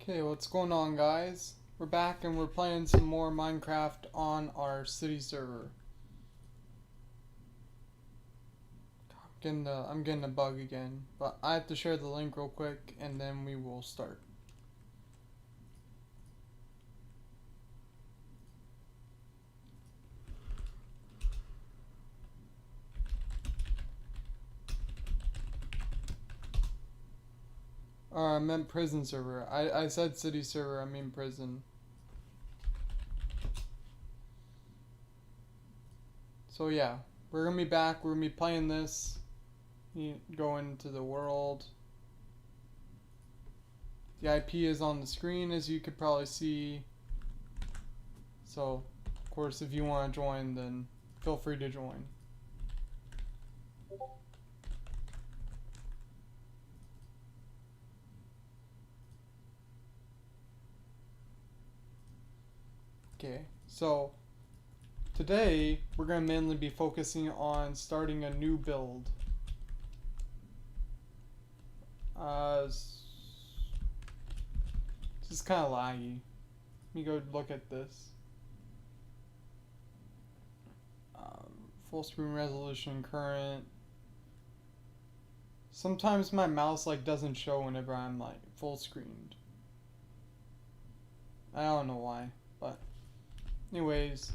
Okay, what's going on, guys? We're back and we're playing some more Minecraft on our city server. I'm getting a bug again, but I have to share the link real quick and then we will start. I meant prison server. I said city server, I mean prison. So yeah, we're gonna be back, we're gonna be playing this. You go into the world. The IP is on the screen, as you could probably see. So, of course, if you want to join, then feel free to join. Okay, so today we're going to mainly be focusing on starting a new build. This is kind of laggy. Let me go look at this. Full screen resolution, current. Sometimes my mouse doesn't show whenever I'm full screened. I don't know why, but anyways,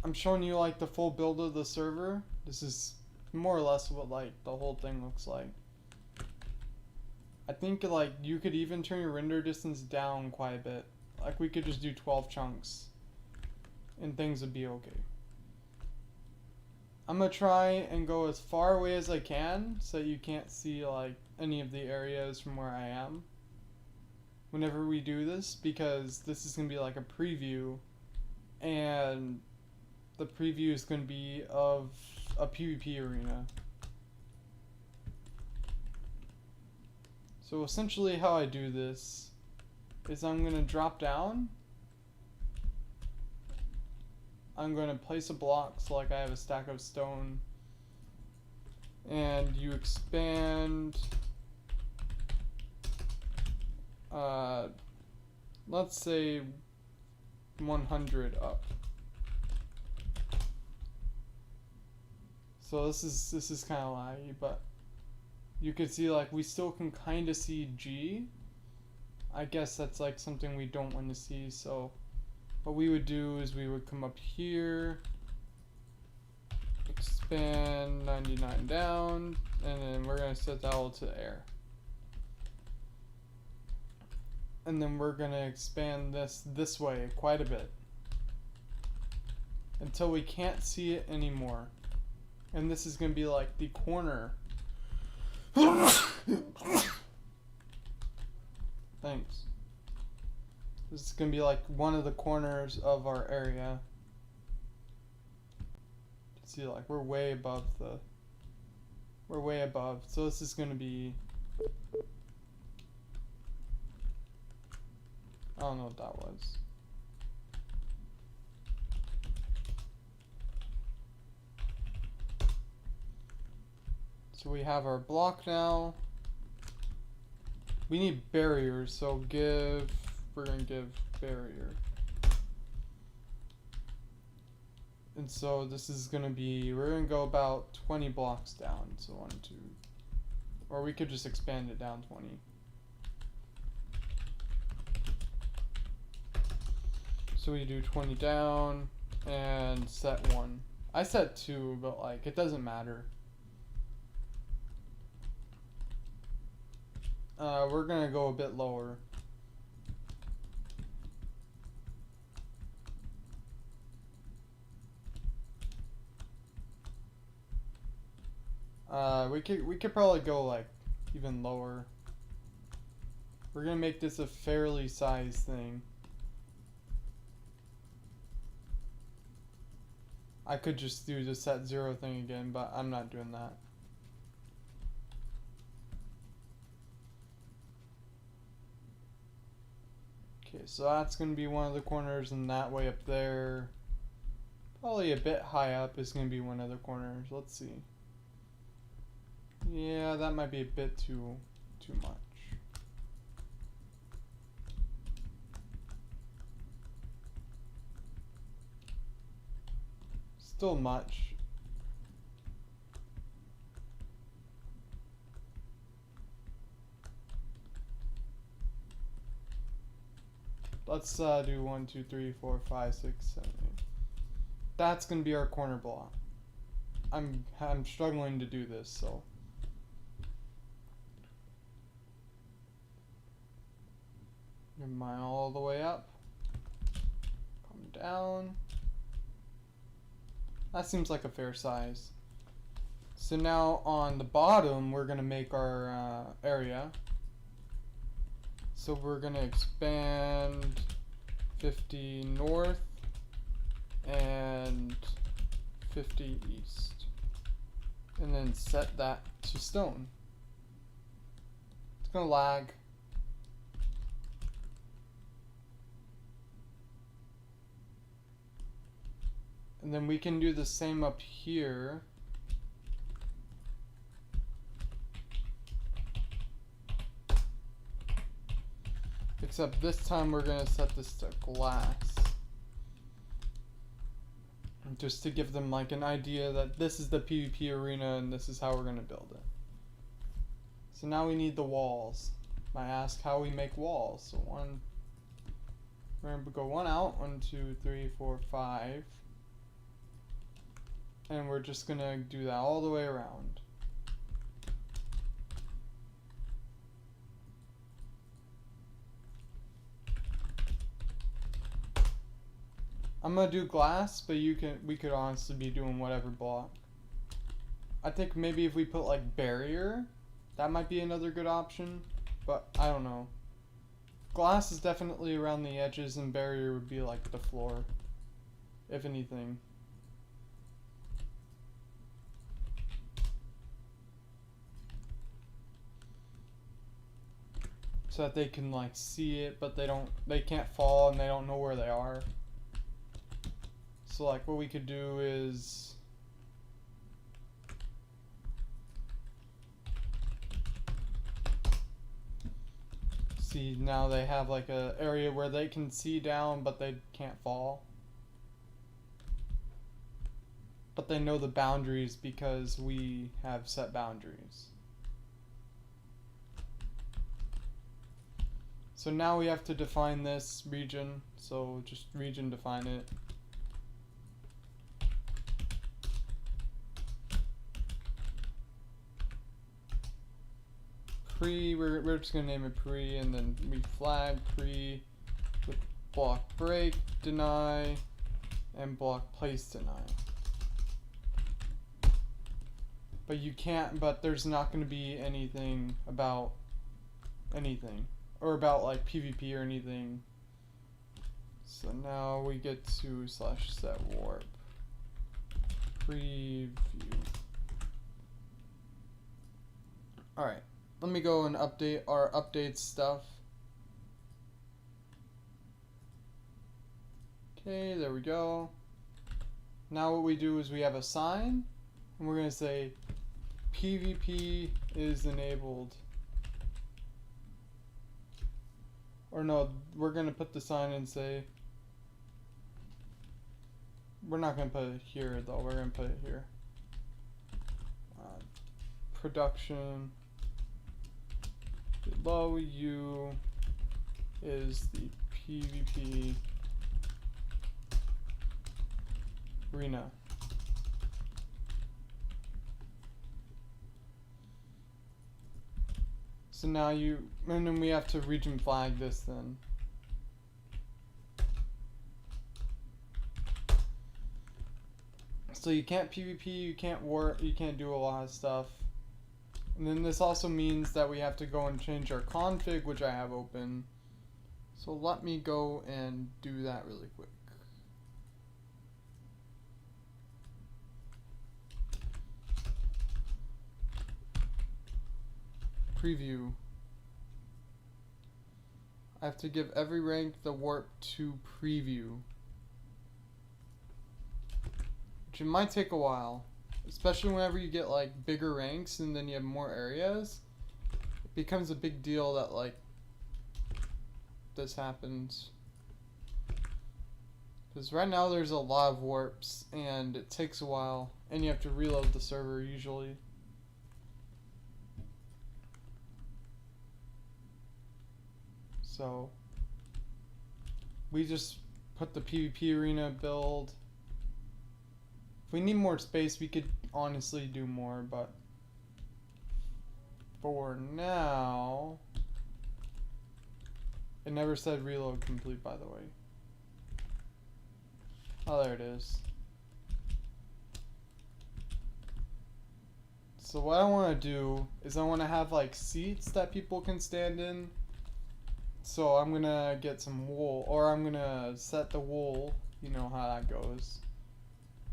I'm showing you the full build of the server. This is more or less what the whole thing looks like. I think you could even turn your render distance down quite a bit. We could just do 12 chunks and things would be okay. I'm gonna try and go as far away as I can so you can't see any of the areas from where I am whenever we do this, because this is gonna be a preview, and the preview is gonna be of a PvP arena. So essentially how I do this is I'm gonna drop down. I'm going to place a block, so I have a stack of stone, and you expand, let's say 100 up. So this is kind of laggy, but you can see we still can kind of see G. I guess that's something we don't want to see, so what we would do is we would come up here, expand 99 down, and then we're going to set that all to air. And then we're going to expand this way quite a bit until we can't see it anymore. And this is going to be the corner. Thanks. This is going to be one of the corners of our area. See, we're way above so this is going to be, I don't know what that was. So we have our block now. We need barriers, so we're going to give barrier. And so this is going to be, we're going to go about 20 blocks down. So 1, 2, or we could just expand it down 20. So we do 20 down and set 1. I set 2, but it doesn't matter. We're going to go a bit lower. We could probably go even lower. We're gonna make this a fairly sized thing. I could just do the set 0 thing again, but I'm not doing that. Okay, so that's gonna be one of the corners, and that way up there, probably a bit high up, is gonna be one of the corners. Let's see. Yeah, that might be a bit too much. Still much. Let's do 1, 2, 3, 4, 5, 6, 7, 8. That's gonna be our corner block. I'm struggling to do this, so. Get mine all the way up. Come down. That seems like a fair size. So now on the bottom, we're gonna make our area. So we're gonna expand 50 north and 50 east. And then set that to stone. It's gonna lag. And then we can do the same up here. Except this time we're gonna set this to glass. Just to give them like an idea that this is the PvP arena and this is how we're gonna build it. So now we need the walls. I ask how we make walls. So we're gonna go one out, 1, 2, 3, 4, 5. And we're just gonna do that all the way around. I'm gonna do glass, but we could honestly be doing whatever block. I think maybe if we put like barrier, that might be another good option, but I don't know. Glass is definitely around the edges and barrier would be like the floor, if anything. So that they can like see it, but they can't fall and they don't know where they are. So like what we could do is see, now they have like a area where they can see down but they can't fall. But they know the boundaries because we have set boundaries. So now we have to define this region, so just region define it. We're just gonna name it pre, and then we flag pre with block break deny and block place deny. But there's not gonna be anything about anything. Or about like PvP or anything. So now we get to /set warp preview. Alright, let me go and update our update stuff. Okay, there we go. Now what we do is we have a sign and we're gonna say PvP is enabled. Or no, we're gonna put the sign and say, we're not gonna put it here though, we're gonna put it here. Production below you is the PvP arena. So now and then we have to region flag this then. So you can't PvP, you can't warp, you can't do a lot of stuff. And then this also means that we have to go and change our config, which I have open. So let me go and do that really quick. Preview. I have to give every rank the warp to preview. Which it might take a while. Especially whenever you get like bigger ranks and then you have more areas. It becomes a big deal that like this happens. Because right now there's a lot of warps and it takes a while and you have to reload the server usually. So we just put the PvP arena build. If we need more space, we could honestly do more, but for now, it never said reload complete, by the way. Oh, there it is. So what I want to do is I want to have like seats that people can stand in. So I'm gonna get some wool, or I'm gonna set the wool. You know how that goes.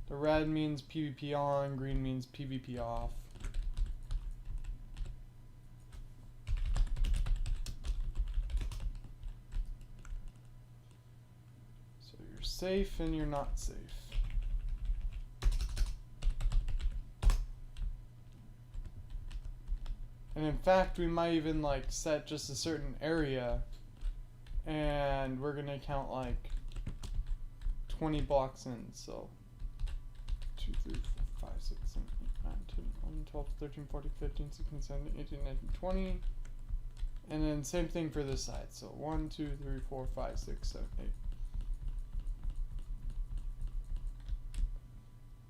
The red means PvP on, green means PvP off. So you're safe and you're not safe. And in fact, we might even like set just a certain area and we're gonna count like 20 blocks in, so 2, 3, 4, 5, 6, 7, 8, 9, 10, 11, 12, 13, 14, 15, 16, 17, 18, 19, 20. And then same thing for this side. So 1, 2, 3, 4, 5, 6, 7, 8.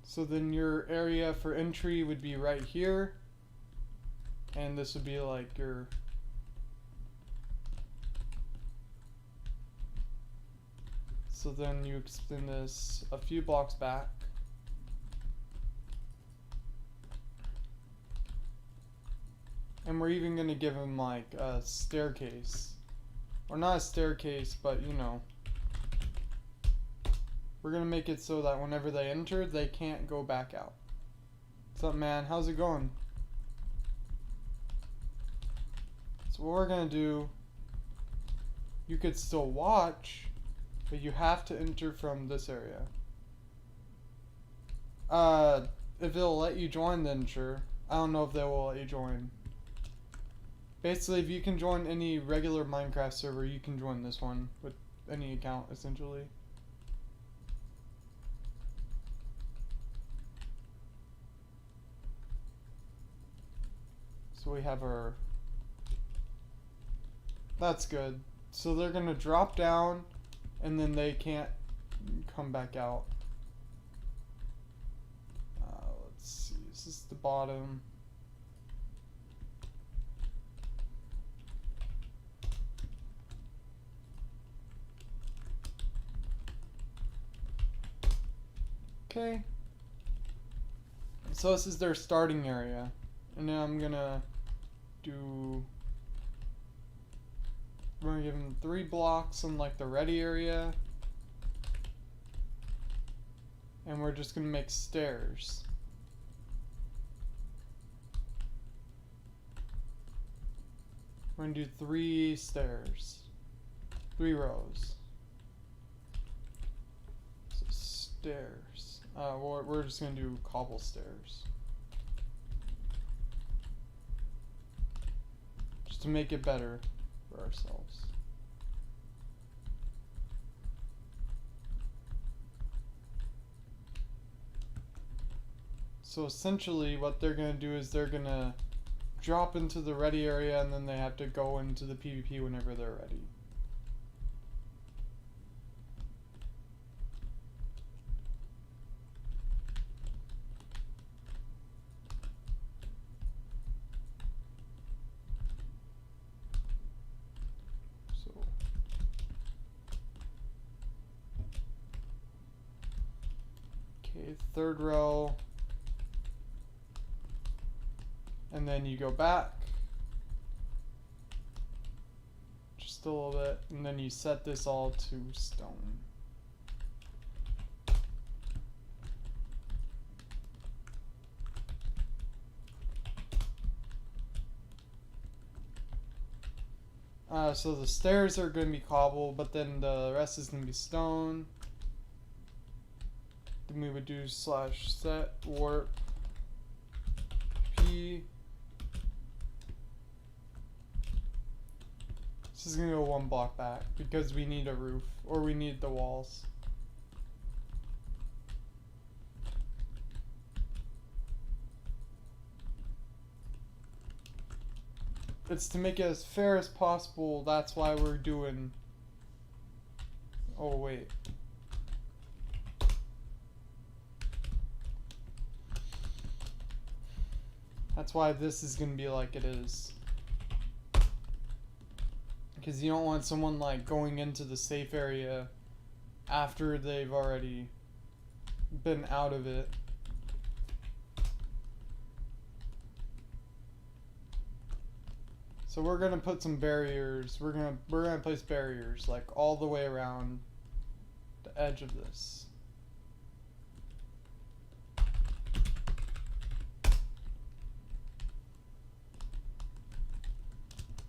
So then your area for entry would be right here. And this would be like your so then you extend this a few blocks back. And we're even going to give him like a staircase. Or not a staircase, but you know. We're going to make it so that whenever they enter, they can't go back out. What's up, man? How's it going? So what we're going to do, you could still watch, but you have to enter from this area. If it'll let you join, then sure. I don't know if they will let you join. Basically, if you can join any regular Minecraft server, you can join this one with any account, essentially. So we have our... That's good. So they're gonna drop down, and then they can't come back out. Let's see, this is the bottom. Okay. So this is their starting area. And now I'm gonna do... We're gonna give them 3 blocks in like the ready area. And we're just gonna make stairs. We're gonna do 3 stairs. 3 rows. So stairs. We're just gonna do cobble stairs. Just to make it better for ourselves. So essentially what they're gonna do is they're gonna drop into the ready area and then they have to go into the PvP whenever they're ready. Third row, and then you go back just a little bit, and then you set this all to stone. So the stairs are going to be cobble, but then the rest is going to be stone. Then we would do /set warp P. This is gonna go 1 block back because we need a roof, or we need the walls. it's to make it as fair as possible. That's why we're doing... Oh, wait. That's why this is gonna be like it is. Because you don't want someone like going into the safe area after they've already been out of it. So we're gonna put some barriers. We're gonna place barriers like all the way around the edge of this.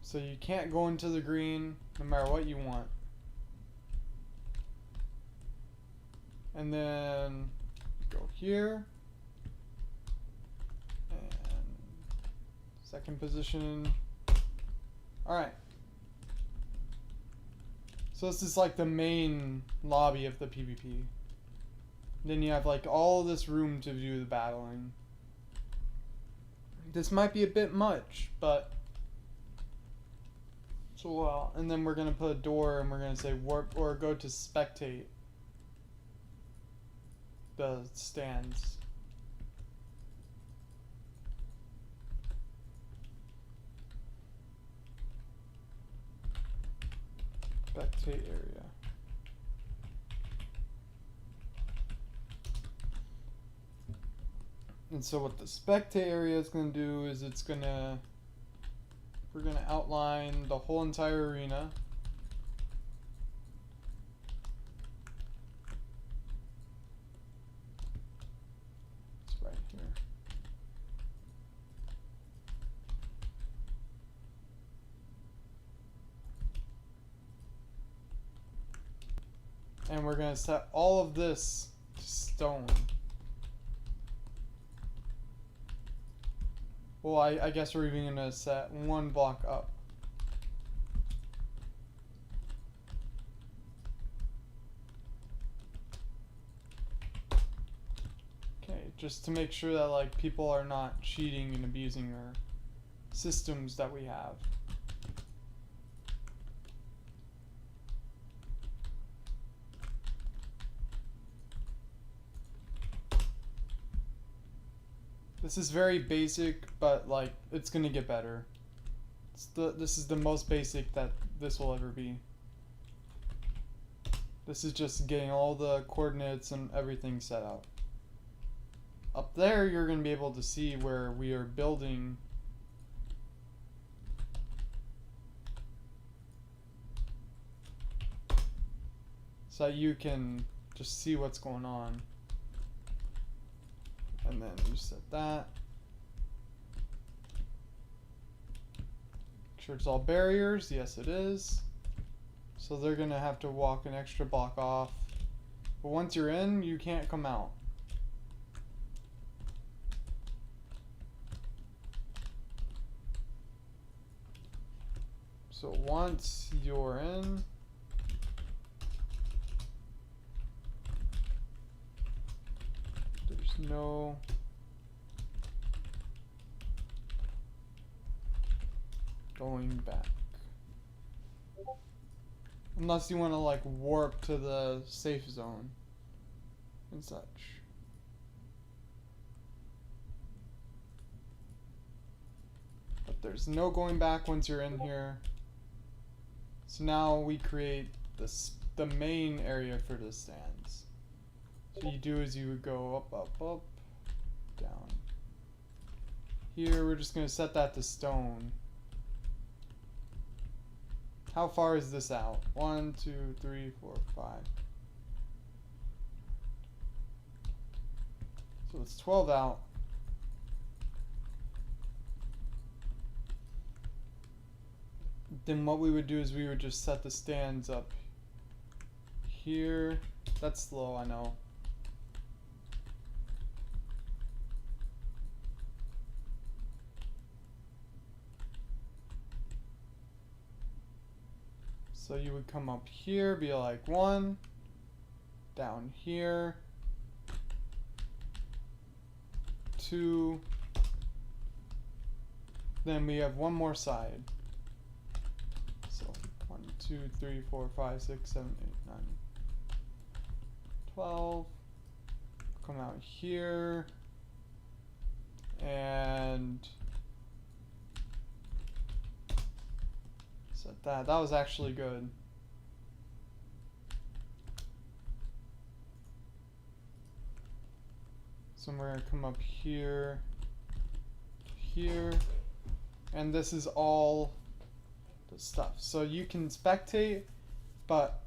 So you can't go into the green no matter what you want. And then go here. And second position. Alright. So this is like the main lobby of the PvP. Then you have like all this room to do the battling. This might be a bit much, but... So, well, and then we're going to put a door and we're going to say warp or go to spectate the stands. Spectate area. And so what the spectate area is going to do is it's going to... We're going to outline the whole entire arena. It's right here. And we're going to set all of this to stone. Well, I guess we're even going to set one block up. Okay, just to make sure that like people are not cheating and abusing our systems that we have. This is very basic, but like it's gonna get better. This is the most basic that this will ever be. This is just getting all the coordinates and everything set up. Up there, you're gonna be able to see where we are building. So that you can just see what's going on. And then you set that. Make sure it's all barriers. Yes, it is. So they're going to have to walk an extra block off. But once you're in, you can't come out. So once you're in, there's no going back. Unless you want to like warp to the safe zone and such. But there's no going back once you're in here. So now we create the main area for the stands. So you do is you would go up, up, up, down. Here we're just going to set that to stone. How far is this out? 1, 2, 3, 4, 5. So it's 12 out. Then what we would do is we would just set the stands up here. That's slow, I know. So you would come up here, be like 1, down here, 2, then we have one more side. So 1, 2, 3, 4, 5, 6, 7, 8, 9, 12. Come out here and set that. That was actually good. So we're gonna come up here, here, and this is all the stuff. So you can spectate, but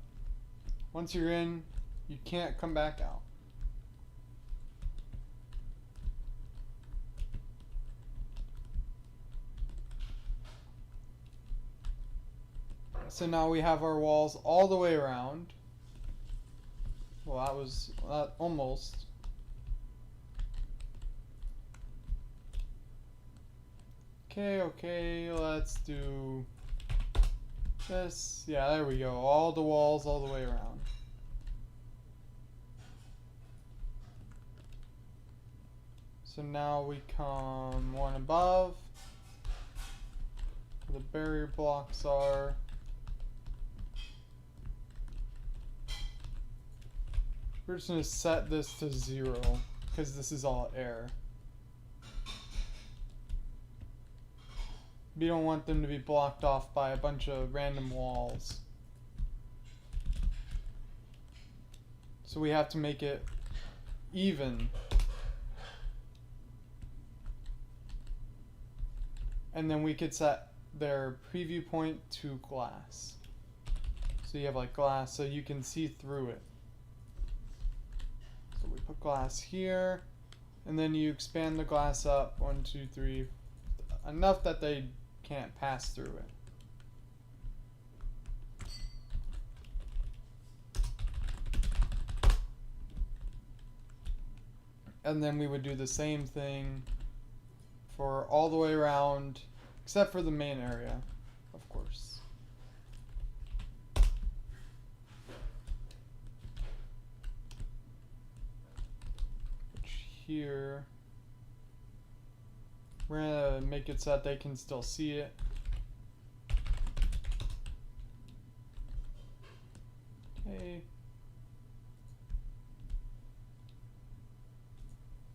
once you're in, you can't come back out. So now we have our walls all the way around. Well, that was almost. Okay, let's do this. Yeah, there we go. All the walls all the way around. So now we come one above, where the barrier blocks are. We're just going to set this to 0 because this is all air. We don't want them to be blocked off by a bunch of random walls. So we have to make it even. And then we could set their preview point to glass. So you have like glass so you can see through it. So we put glass here, and then you expand the glass up 1, 2, 3, enough that they can't pass through it. And then we would do the same thing for all the way around, except for the main area, of course. Here, we're gonna make it so that they can still see it. Okay.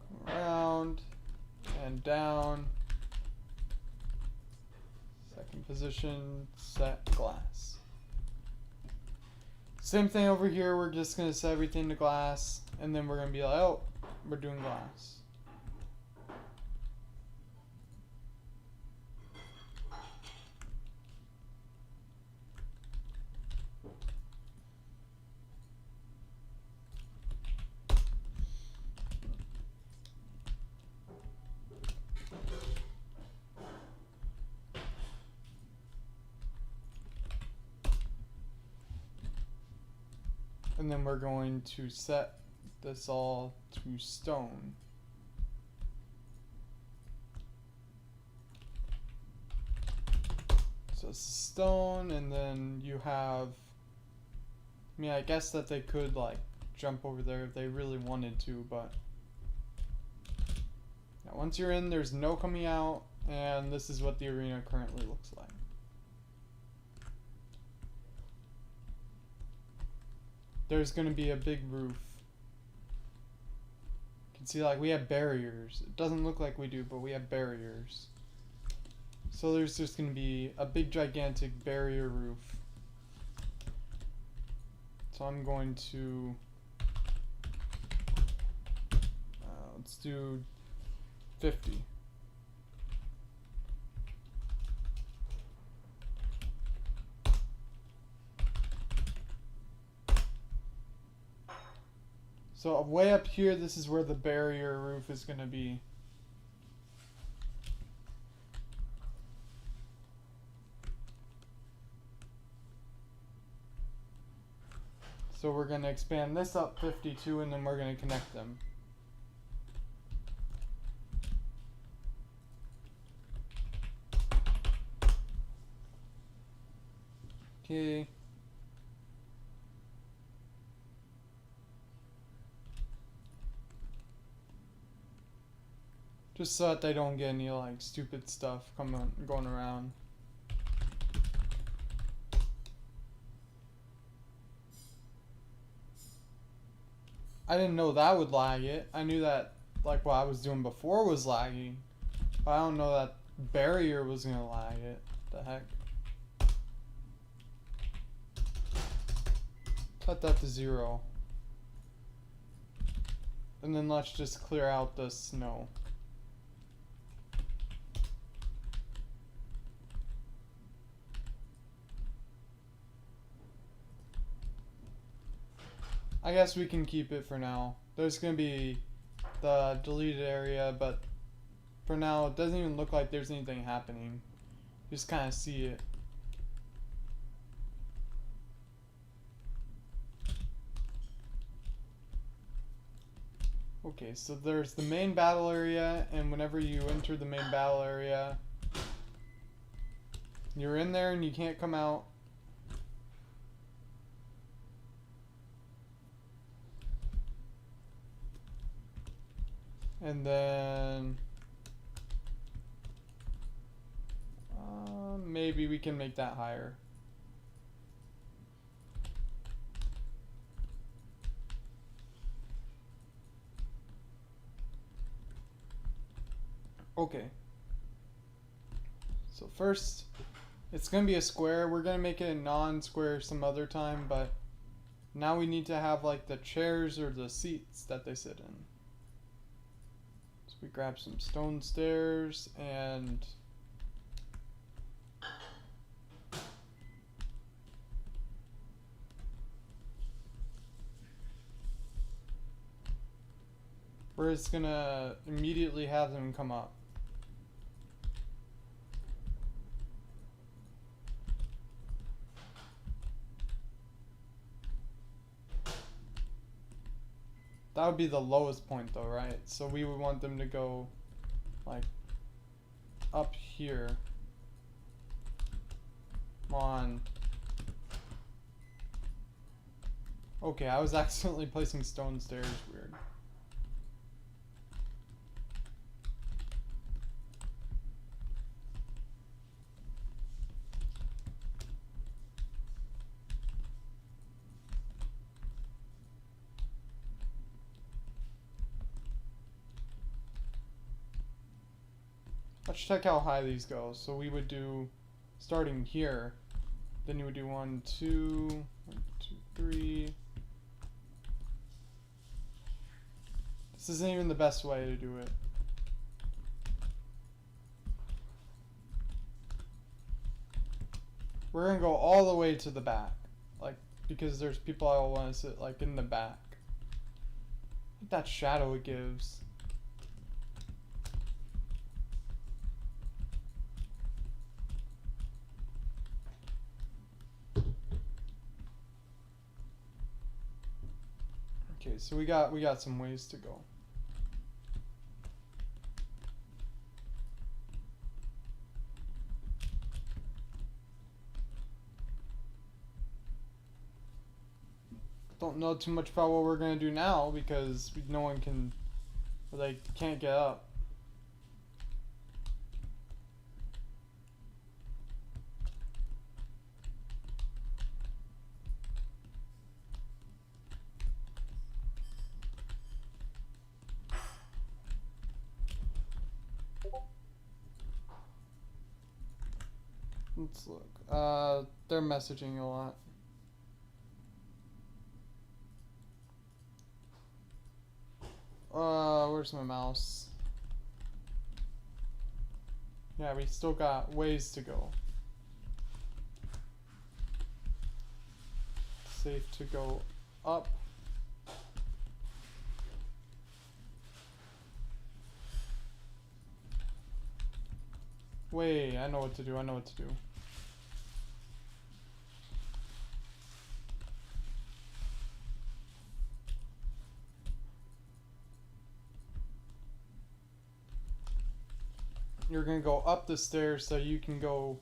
Come around and down. Second position, set glass. Same thing over here, we're just gonna set everything to glass, and then we're gonna be like, oh, we're doing glass. And then we're going to set this all to stone. So it's stone, and then you have, I mean, I guess that they could like jump over there if they really wanted to, but now once you're in, there's no coming out, and this is what the arena currently looks like. There's going to be a big roof. You can see like we have barriers. It doesn't look like we do, but we have barriers. So there's just going to be a big gigantic barrier roof. So I'm going to let's do 50. So way up here, this is where the barrier roof is going to be. So we're going to expand this up 52, and then we're going to connect them. Okay. Just so that they don't get any like stupid stuff going around. I didn't know that would lag it. I knew that like what I was doing before was lagging. But I don't know that barrier was gonna lag it. The heck? Cut that to 0. And then let's just clear out the snow. I guess we can keep it for now. There's gonna be the deleted area, but for now it doesn't even look like there's anything happening. Just kind of see it. Okay, so there's the main battle area, and whenever you enter the main battle area, you're in there and you can't come out. And then maybe we can make that higher. Okay. So first, it's going to be a square. We're going to make it a non-square some other time, but now we need to have like the chairs or the seats that they sit in. So we grab some stone stairs and we're just going to immediately have them come up. That would be the lowest point though, right? So we would want them to go like up here. Come on. Okay, I was accidentally placing stone stairs. Weird. Let's check how high these go. So we would do, starting here, then you would do 1, 2, 1, 2, 3. This isn't even the best way to do it. We're gonna go all the way to the back, like, because there's people I want to sit like in the back. Look at that shadow it gives. Okay, so we got some ways to go. Don't know too much about what we're gonna do now because no one can, or they can't get up. Let's look. They're messaging a lot. Where's my mouse? Yeah, we still got ways to go. Safe to go up. Wait, I know what to do. I know what to do. You're gonna go up the stairs so you can go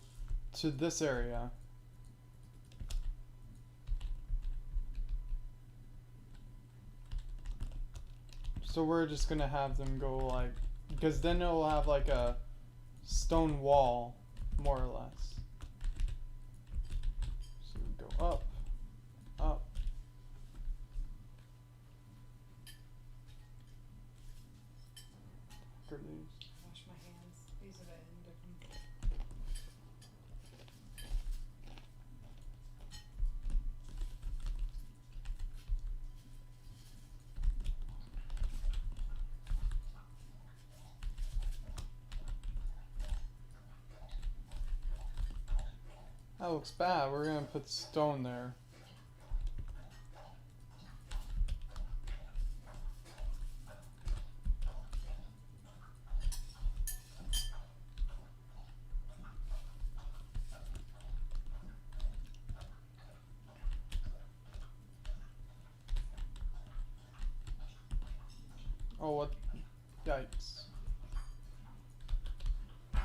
to this area. So we're just gonna have them go like Because then it'll have like a stone wall, more or less. So we go up, up. For these. Wash my hands. These are the end of them. That looks bad. We're gonna put stone there. Oh, what? Yikes.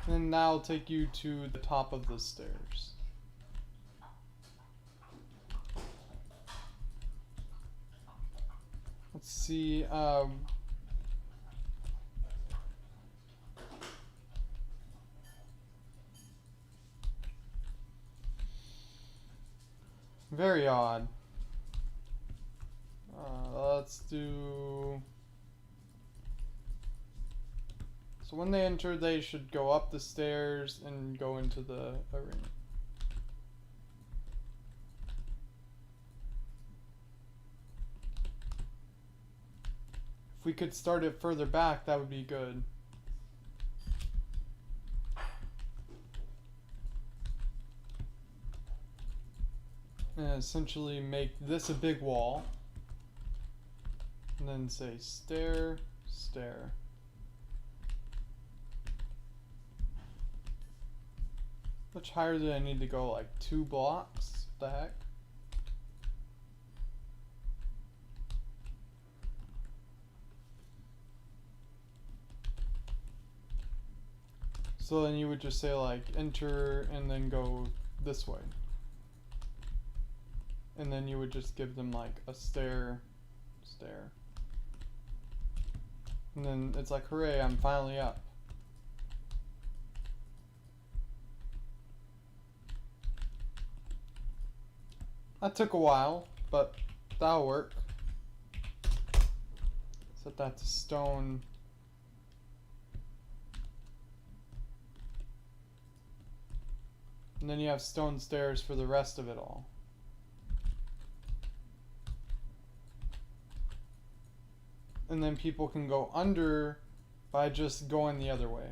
And now I'll take you to the top of the stairs. Let's see, very odd. Let's do... So when they enter, they should go up the stairs and go into the arena. If we could start it further back, that would be good. And essentially make this a big wall. And then say stair, stair. Much higher do I need to go? Like 2 blocks? What the heck? So then you would just say like enter and then go this way. And then you would just give them like a stair, stair. And then it's like, hooray, I'm finally up. That took a while, but that'll work. Set that to stone. And then you have stone stairs for the rest of it all. And then people can go under by just going the other way.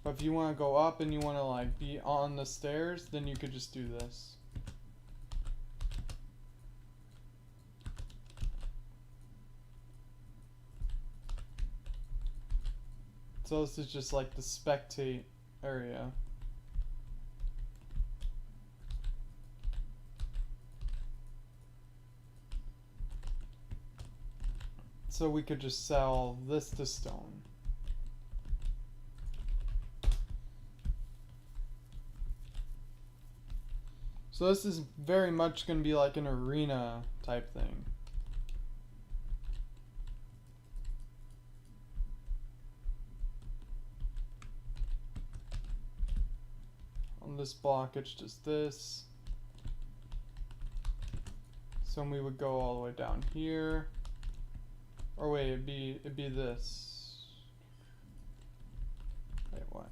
But if you want to go up and you want to like be on the stairs, then you could just do this. So this is just like the spectate area. So we could just sell this to stone. So this is very much going to be like an arena type thing. On this block it's just this. So we would go all the way down here. Or wait, it'd be this. Wait, what?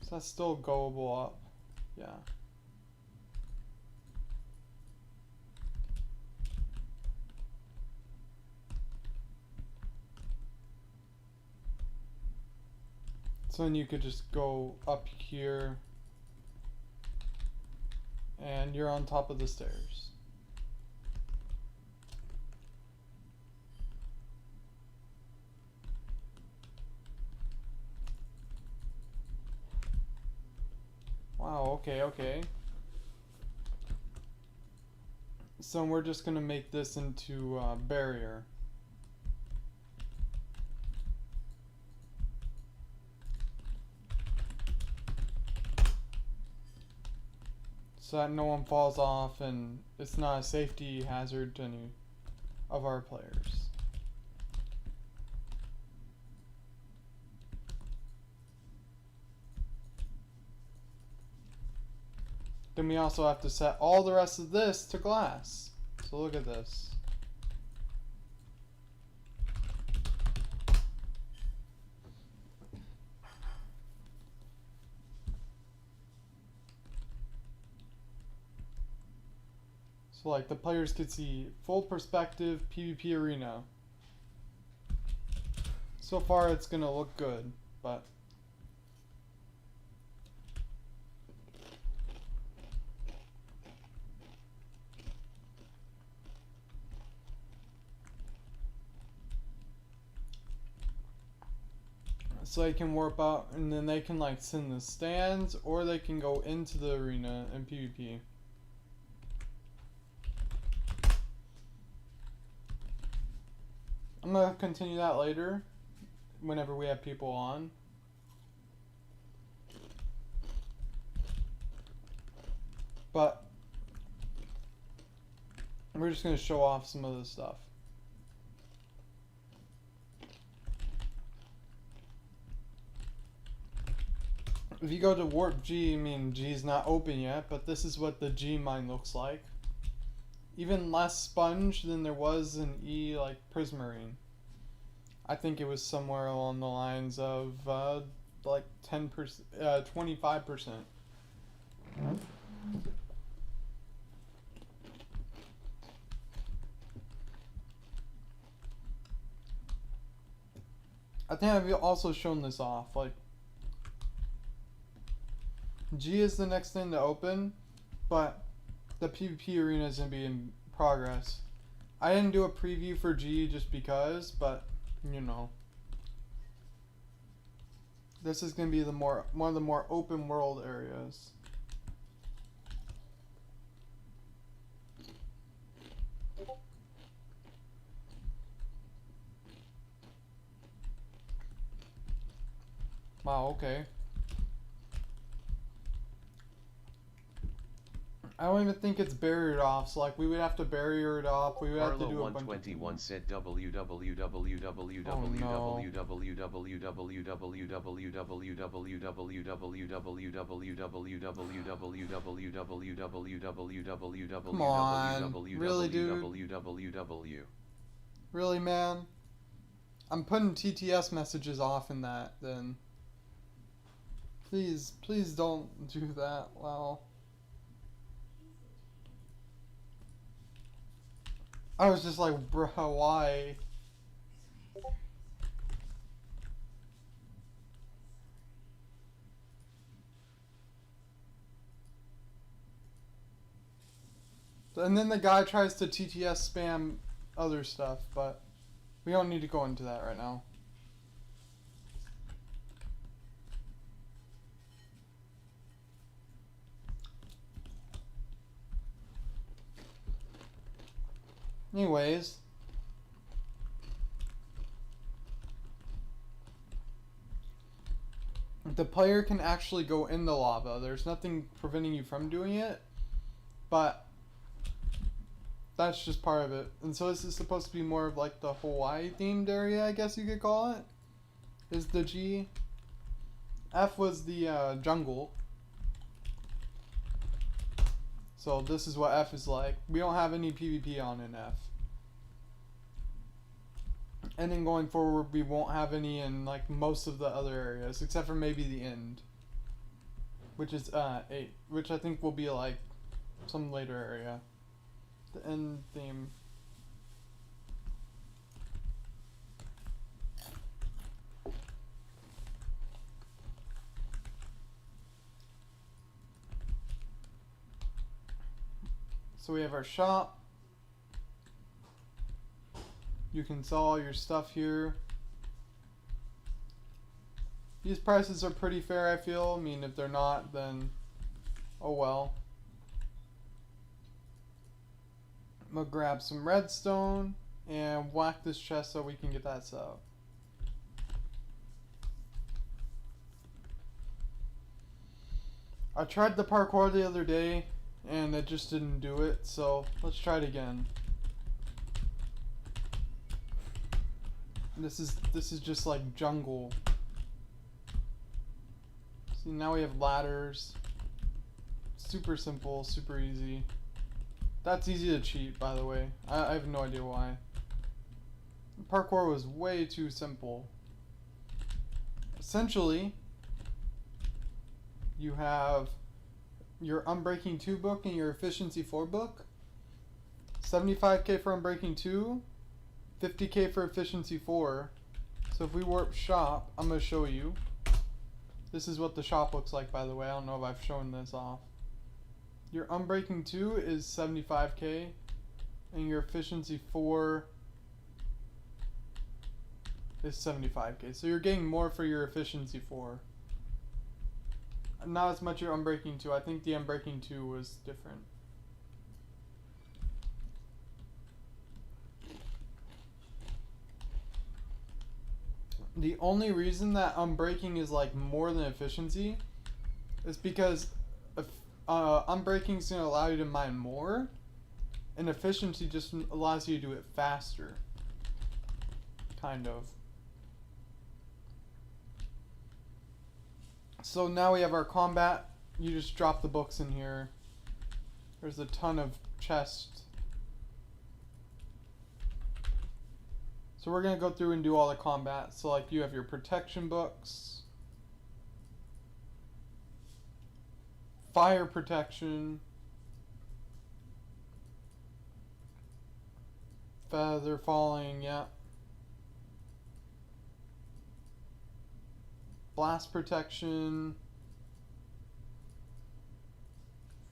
So that's still goable up. Yeah. So then you could just go up here and you're on top of the stairs. Wow, okay, okay. So we're just gonna make this into a barrier. So that no one falls off and it's not a safety hazard to any of our players. Then we also have to set all the rest of this to glass. So look at this. So like the players could see full perspective PvP arena. So far it's gonna look good, but so they can warp out and then they can like sit in the stands or they can go into the arena and PvP. I'm gonna continue that later whenever we have people on. But we're just gonna show off some of this stuff. If you go to Warp G, I mean G is not open yet, but this is what the G mine looks like. Even less sponge than there was in E, like Prismarine. I think it was somewhere along the lines of like 10%, 25%. I think I've also shown this off. Like G is the next thing to open, but the PvP arena is gonna be in progress. I didn't do a preview for G just because, but you know, this is gonna be one of the more open world areas. Wow, okay. I don't even think it's barriered off, so like we would have to barrier it off. We would have to do a bunch of 121 things. said Come on, really, dude? Really, man? I'm putting TTS messages off in that, then. Please, please don't do that. Wow. I was just like, bro, why? And then the guy tries to TTS spam other stuff, but we don't need to go into that right now. Anyways, the player can actually go in the lava. There's nothing preventing you from doing it, but that's just part of it. And so this is supposed to be more of like the Hawaii themed area, I guess you could call it. Is the G. F was the jungle. So this is what F is like. We don't have any PvP on in F. And then going forward, we won't have any in like most of the other areas, except for maybe the end, which is 8, which I think will be like some later area. The end theme. So we have our shop. You can sell all your stuff here. These prices are pretty fair, I feel. I mean, if they're not, then oh well. I'm gonna grab some redstone and whack this chest so we can get that set up. I tried the parkour the other day and it just didn't do it, so let's try it again. This is just like jungle. See, now we have ladders. Super simple, super easy. That's easy to cheat, by the way. I have no idea why. Parkour was way too simple. Essentially, you have your Unbreaking 2 book and your Efficiency 4 book. 75k for Unbreaking 2, 50k for Efficiency 4. So if we warp shop, I'm going to show you. This is what the shop looks like, by the way. I don't know if I've shown this off. Your Unbreaking 2 is 75k, and your Efficiency 4 is 75k. So you're getting more for your Efficiency 4. Not as much your Unbreaking 2. I think the Unbreaking 2 was different. The only reason that Unbreaking is like more than Efficiency is because Unbreaking is going to allow you to mine more, and Efficiency just allows you to do it faster. Kind of. So now we have our combat. You just drop the books in here. There's a ton of chests. So we're going to go through and do all the combat. So like you have your protection books, fire protection, feather falling, yeah. Blast protection,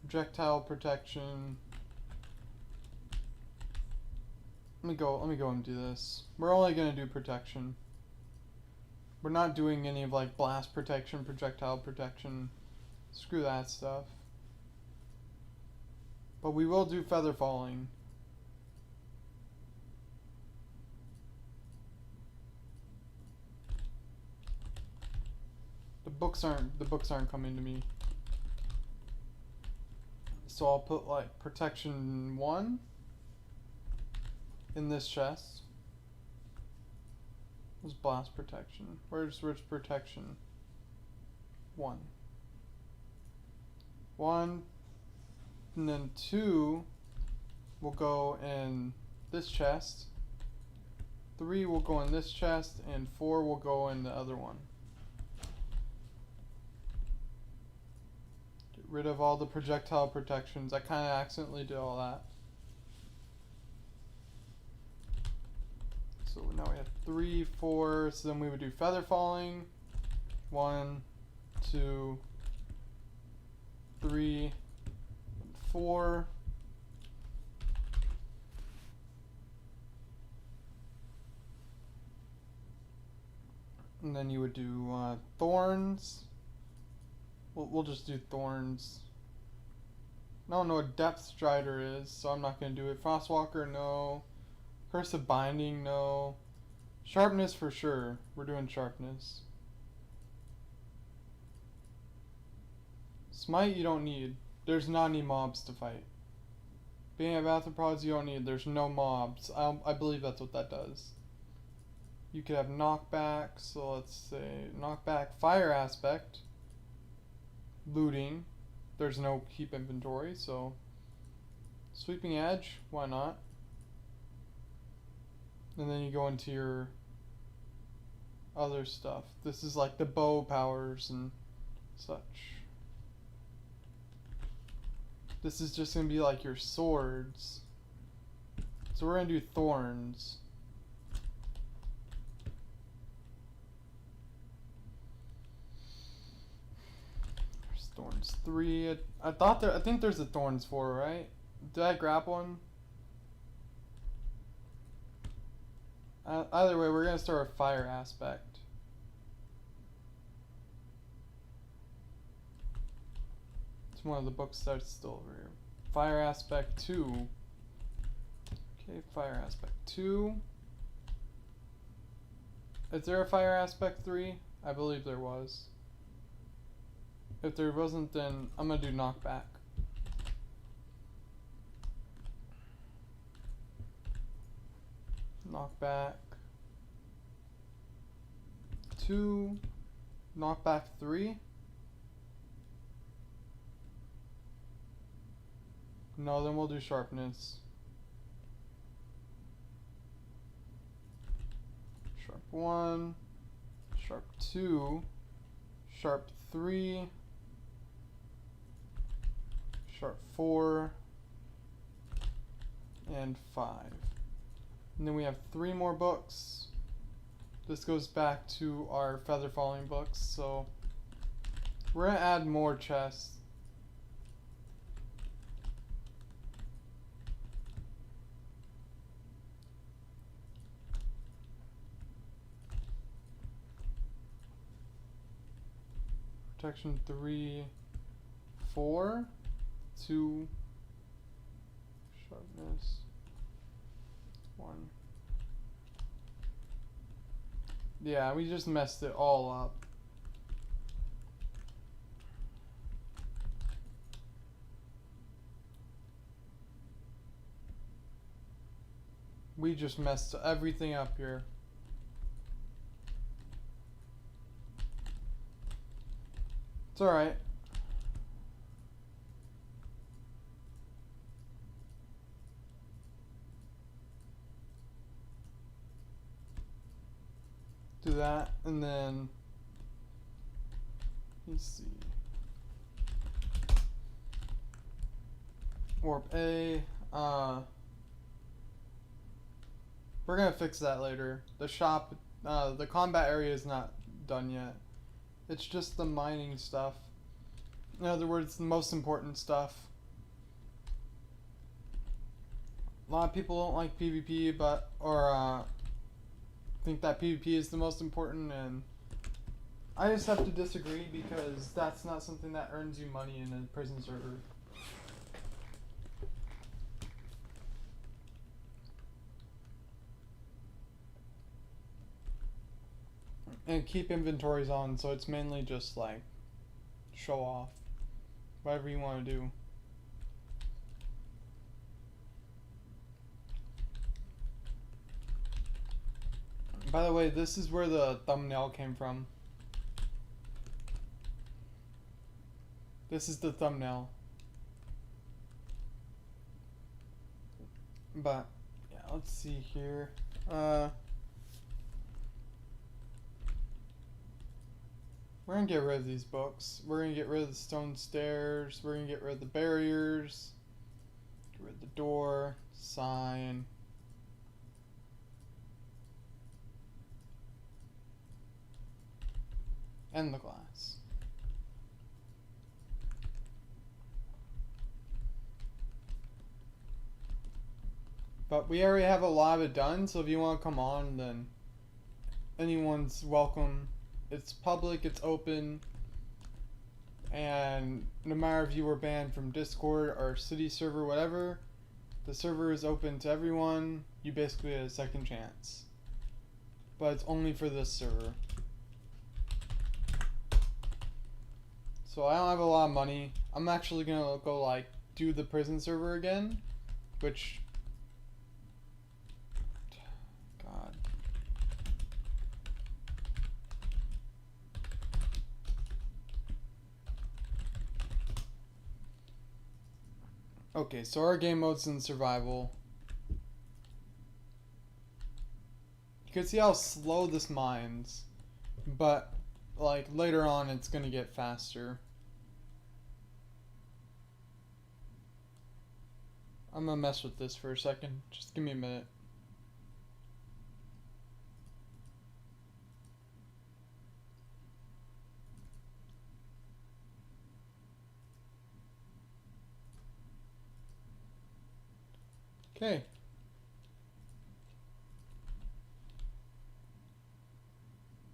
projectile protection. Let me go and do this. We're only gonna do protection. We're not doing any of like blast protection, projectile protection. Screw that stuff. But we will do feather falling. The books aren't coming to me. So I'll put like protection 1 in this chest. Where's blast protection? Where's protection? 1. 1, and then 2 will go in this chest. 3 will go in this chest, and 4 will go in the other one. Get rid of all the projectile protections. I kind of accidentally did all that. So now we have 3, 4, so then we would do feather falling. 1, 2, 3, 4. And then you would do thorns. We'll just do thorns. I don't know what Depth Strider is, so I'm not going to do it. Frostwalker, no. Curse of Binding, no. Sharpness for sure. We're doing sharpness. Smite you don't need. There's not any mobs to fight. Being at Arthropods you don't need. There's no mobs. I believe that's what that does. You could have knockback, so let's say knockback, fire aspect, looting. There's no keep inventory, so sweeping edge, why not? And then you go into your other stuff. This is like the bow powers and such. This is just gonna be like your swords. So we're gonna do thorns. There's thorns 3. I think there's a thorns 4, right? Did I grab one? Either way, we're gonna start with fire aspect. It's one of the books that's still over here. Fire aspect 2. Okay, fire aspect 2. Is there a fire aspect 3? I believe there was. If there wasn't, then I'm gonna do knockback. Knockback 2. Knockback 3. No, then we'll do sharpness. Sharp 1, sharp 2, sharp 3, sharp 4, and 5. And then we have 3 more books. This goes back to our feather falling books, so we're gonna add more chests. Protection 3, 4, 2, sharpness 1. Yeah, we just messed it all up. We just messed everything up here. It's alright. Do that, and then let's see. Warp A. We're gonna fix that later. The shop, the combat area is not done yet. It's just the mining stuff. In other words, the most important stuff. A lot of people don't like PvP, or think that PvP is the most important, and I just have to disagree because that's not something that earns you money in a prison server. And keep inventories on, so it's mainly just like show off. Whatever you want to do. By the way, this is where the thumbnail came from. This is the thumbnail. But, yeah, let's see here. We're gonna get rid of these books. We're gonna get rid of the stone stairs. We're gonna get rid of the barriers. Get rid of the door, sign. And the glass. But we already have a lot of it done, so if you want to come on, then anyone's welcome. It's public, it's open, and no matter if you were banned from Discord or city server, whatever, the server is open to everyone. You basically get a second chance. But it's only for this server. So I don't have a lot of money. I'm actually gonna go like do the prison server again, which, God. Okay, so our game mode's in survival. You can see how slow this mines, but like later on it's gonna get faster. I'm gonna mess with this for a second. Just give me a minute. Okay.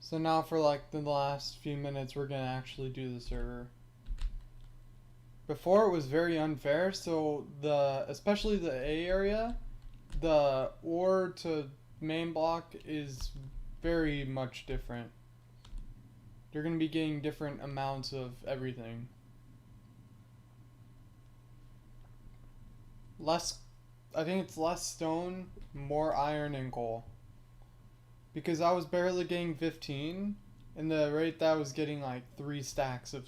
So now for like the last few minutes we're gonna actually do the server. Before it was very unfair, so especially the A area, the ore to main block is very much different. You're going to be getting different amounts of everything. Less, I think it's less stone, more iron and coal. Because I was barely getting 15, and the rate that I was getting like 3 stacks of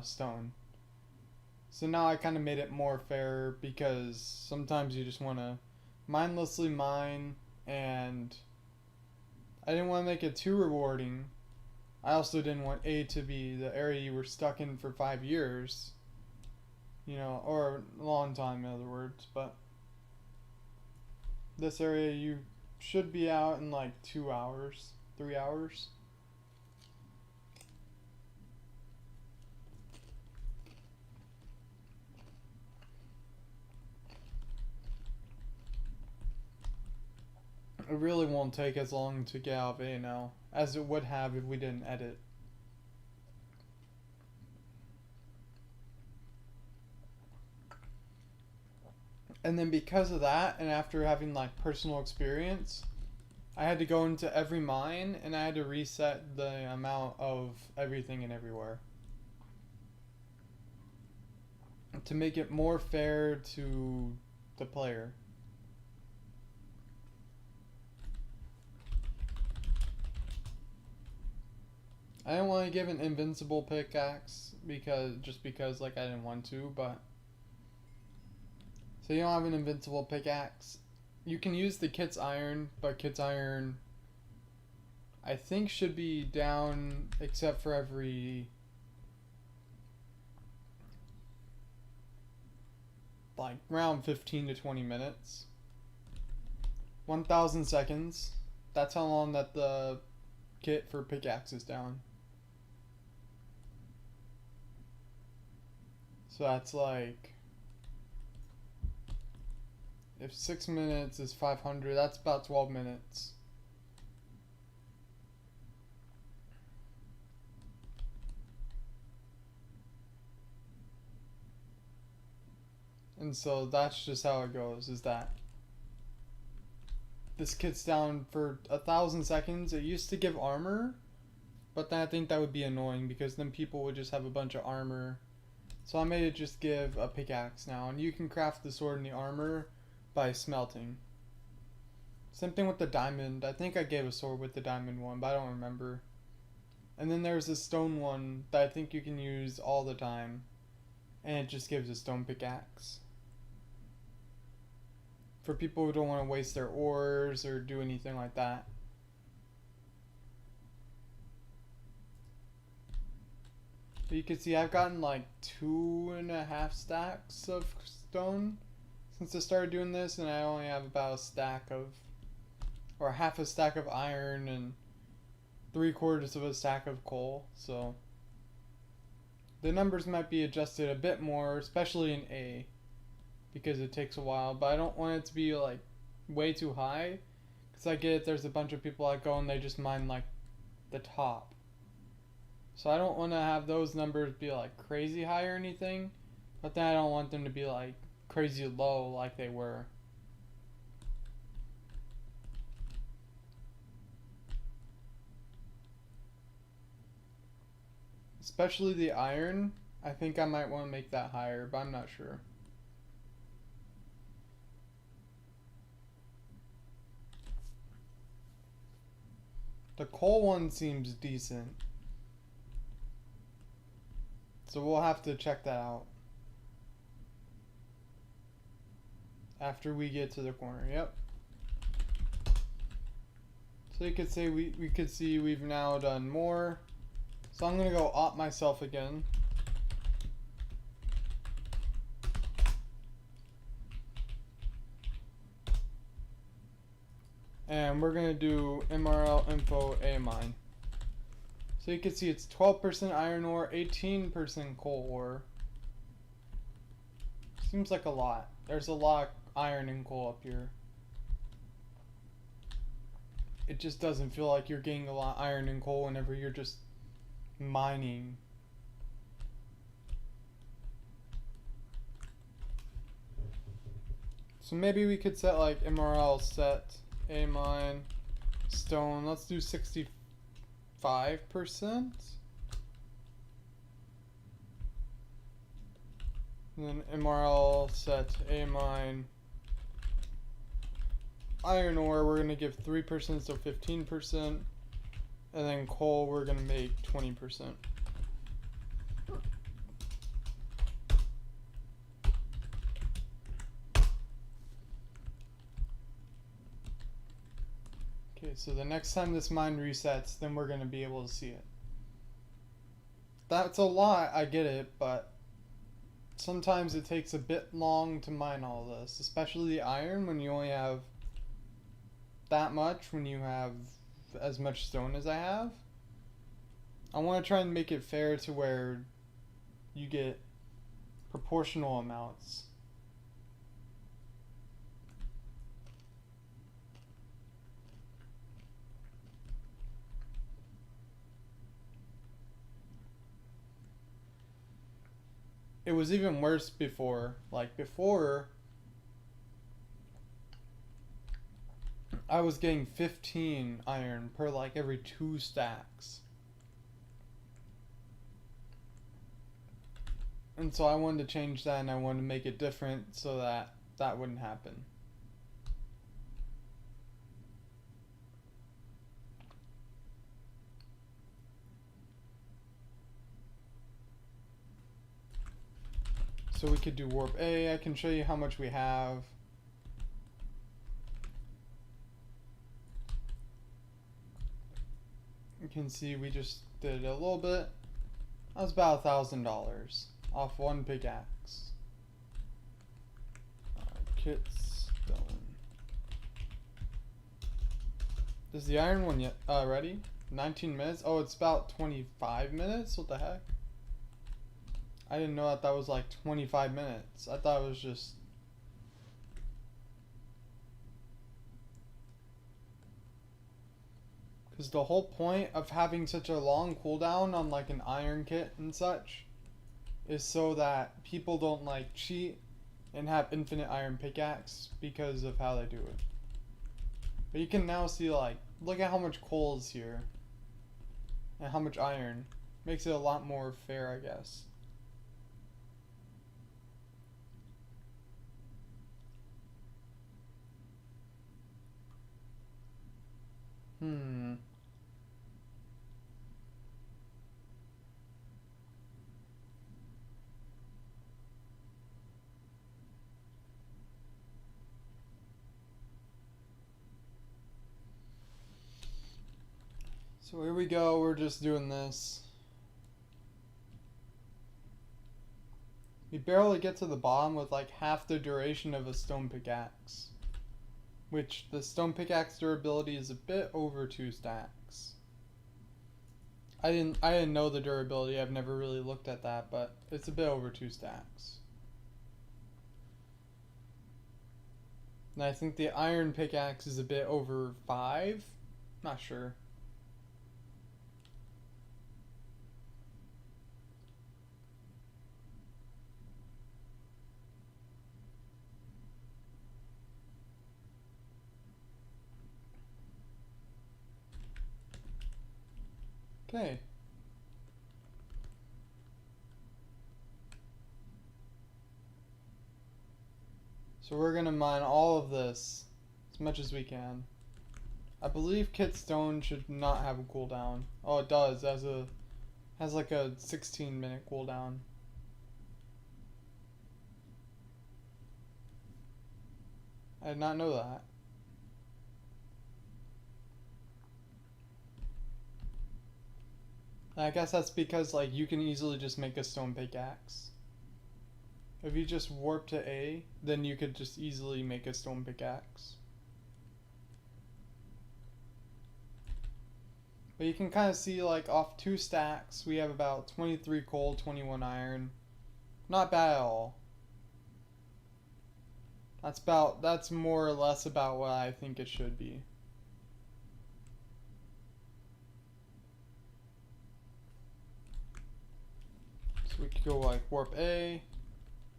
stone. So now I kind of made it more fair because sometimes you just want to mindlessly mine, and I didn't want to make it too rewarding. I also didn't want A to be the area you were stuck in for 5 years, you know, or a long time in other words, but this area you should be out in like 2 hours, 3 hours. It really won't take as long to get out of A now as it would have if we didn't edit. And then because of that, and after having like personal experience, I had to go into every mine and I had to reset the amount of everything and everywhere to make it more fair to the player. I didn't want to give an invincible pickaxe because like I didn't want to, but so you don't have an invincible pickaxe. You can use the Kit's iron, but Kit's iron I think should be down except for every like around 15 to 20 minutes. 1,000 seconds. That's how long that the kit for pickaxe is down. So that's like, if 6 minutes is 500, that's about 12 minutes. And so that's just how it goes, is that this kit's down for 1,000 seconds. It used to give armor, but then I think that would be annoying because then people would just have a bunch of armor. So I made it just give a pickaxe now, and you can craft the sword and the armor by smelting. Same thing with the diamond. I think I gave a sword with the diamond one, but I don't remember. And then there's a stone one that I think you can use all the time, and it just gives a stone pickaxe. For people who don't want to waste their ores or do anything like that. But you can see I've gotten like 2.5 stacks of stone since I started doing this, and I only have about a stack of, or half a stack of iron and 3/4 of a stack of coal. So the numbers might be adjusted a bit more, especially in A, because it takes a while, but I don't want it to be like way too high, because I get it, there's a bunch of people that go and they just mine like the top. So I don't want to have those numbers be like crazy high or anything, but then I don't want them to be like crazy low like they were. Especially the iron, I think I might want to make that higher, but I'm not sure. The coal one seems decent, so we'll have to check that out after we get to the corner. Yep. So you could say we could see we've now done more. So I'm gonna go op myself again. And we're gonna do MRL info A mine. So you can see it's 12% iron ore, 18% coal ore. Seems like a lot. There's a lot of iron and coal up here. It just doesn't feel like you're getting a lot of iron and coal whenever you're just mining. So maybe we could set like MRL set A mine stone. Let's do 65%. And then MRL set A mine iron ore, we're gonna give 3%, so 15%. And then coal, we're gonna make 20%. Okay, so the next time this mine resets, then we're gonna be able to see it. That's a lot, I get it, but sometimes it takes a bit long to mine all this, especially the iron when you only have that much, when you have as much stone as I have. I want to try and make it fair to where you get proportional amounts. It was even worse before. Like before, I was getting 15 iron per like every 2 stacks. And so I wanted to change that, and I wanted to make it different so that that wouldn't happen. So we could do warp A. I can show you how much we have. You can see we just did a little bit. That was about $1,000 off one pickaxe. Kit stone. Is the iron one yet ready? 19 minutes? Oh, it's about 25 minutes? What the heck? I didn't know that was like 25 minutes. I thought it was just... Because the whole point of having such a long cooldown on like an iron kit and such is so that people don't like cheat and have infinite iron pickaxe because of how they do it. But you can now see like, look at how much coal is here and how much iron. Makes it a lot more fair, I guess. So here we go, we're just doing this. We barely get to the bottom with like half the duration of a stone pickaxe. Which the stone pickaxe durability is a bit over 2 stacks. I didn't know the durability, I've never really looked at that, but it's a bit over 2 stacks. And I think the iron pickaxe is a bit over 5. Not sure. Okay. So we're gonna mine all of this as much as we can. I believe kit stone should not have a cooldown. Oh, it does. Has like a 16-minute cooldown. I did not know that. I guess that's because like you can easily just make a stone pickaxe. If you just warp to A, then you could just easily make a stone pickaxe. But you can kind of see like off 2 stacks, we have about 23 coal, 21 iron. Not bad at all. That's more or less about what I think it should be. So we could go like warp A,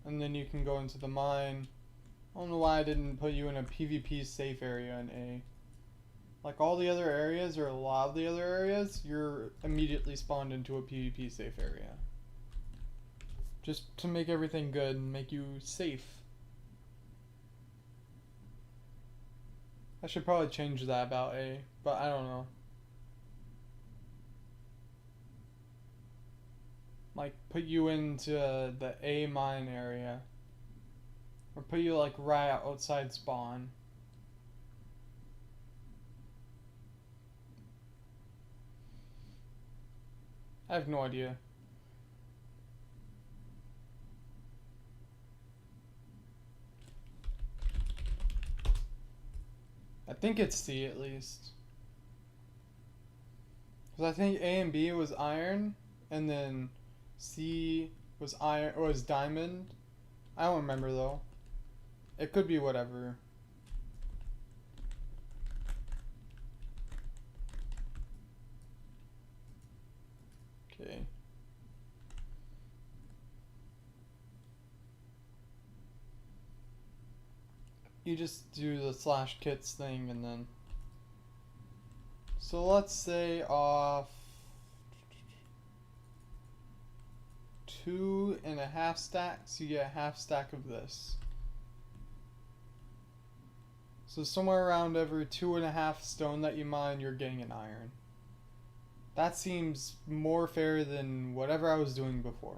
and then you can go into the mine. I don't know why I didn't put you in a PvP safe area in A. Like all the other areas, or a lot of the other areas, you're immediately spawned into a PvP safe area. Just to make everything good and make you safe. I should probably change that about A, but I don't know. Like, put you into the A mine area. Or put you, like, right outside spawn. I have no idea. I think it's C at least. Because I think A and B was iron, and then C was iron or was diamond. I don't remember though. It could be whatever. Okay. You just do the /kits thing and then. So let's say off 2.5 stacks, you get a half stack of this. So somewhere around every 2.5 stone that you mine, you're getting an iron. That seems more fair than whatever I was doing before.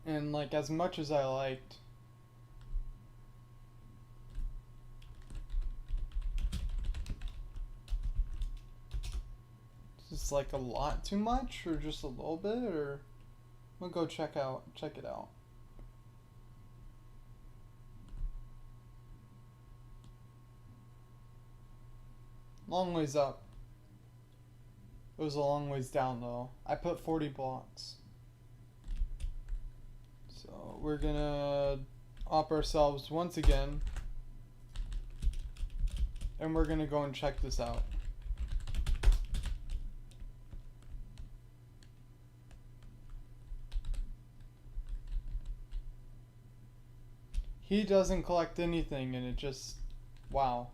And like as much as I liked just like a lot too much or just a little bit, or I'm gonna go check it out. Long ways up. It was a long ways down though. I put 40 blocks. So we're gonna op ourselves once again. And we're gonna go and check this out. He doesn't collect anything and it just, wow.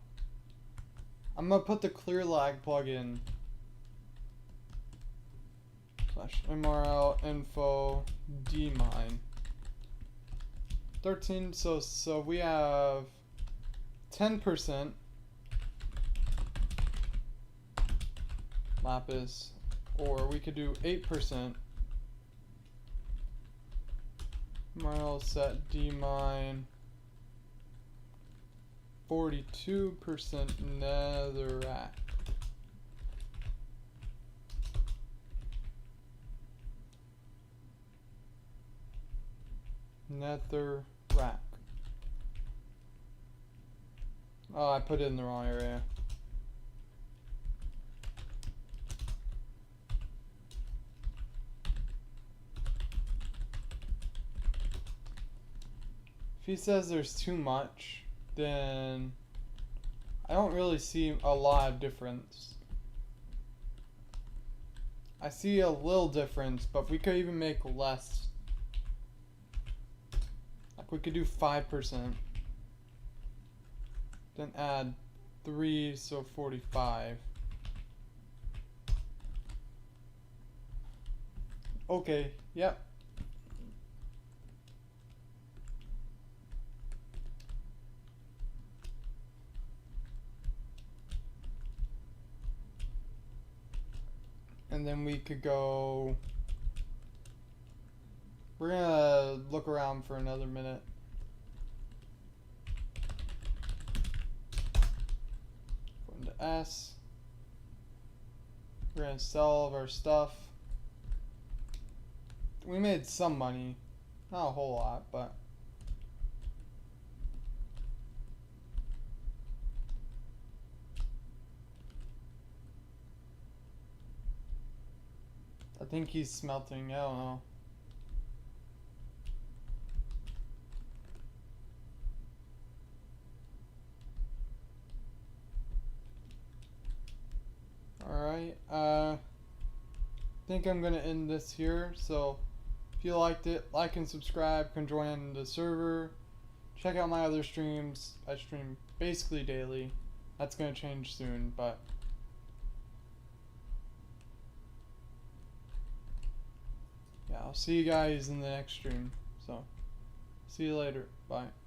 I'm gonna put the clear lag plugin /mrl info dmine 13. So we have 10% lapis, or we could do 8%. mrl set dmine 42% netherrack. Netherrack. Oh, I put it in the wrong area. If he says there's too much, then I don't really see a lot of difference. I see a little difference, but we could even make less. Like we could do 5%. Then add 3, so 45. Okay, yep. And then we could go. We're gonna look around for another minute. Go into S. We're gonna sell all of our stuff. We made some money. Not a whole lot, but. I think he's smelting, I don't know. Alright, I think I'm gonna end this here. So if you liked it, like and subscribe. Can join the server. Check out my other streams. I stream basically daily. That's gonna change soon, but yeah, I'll see you guys in the next stream. So see you later. Bye.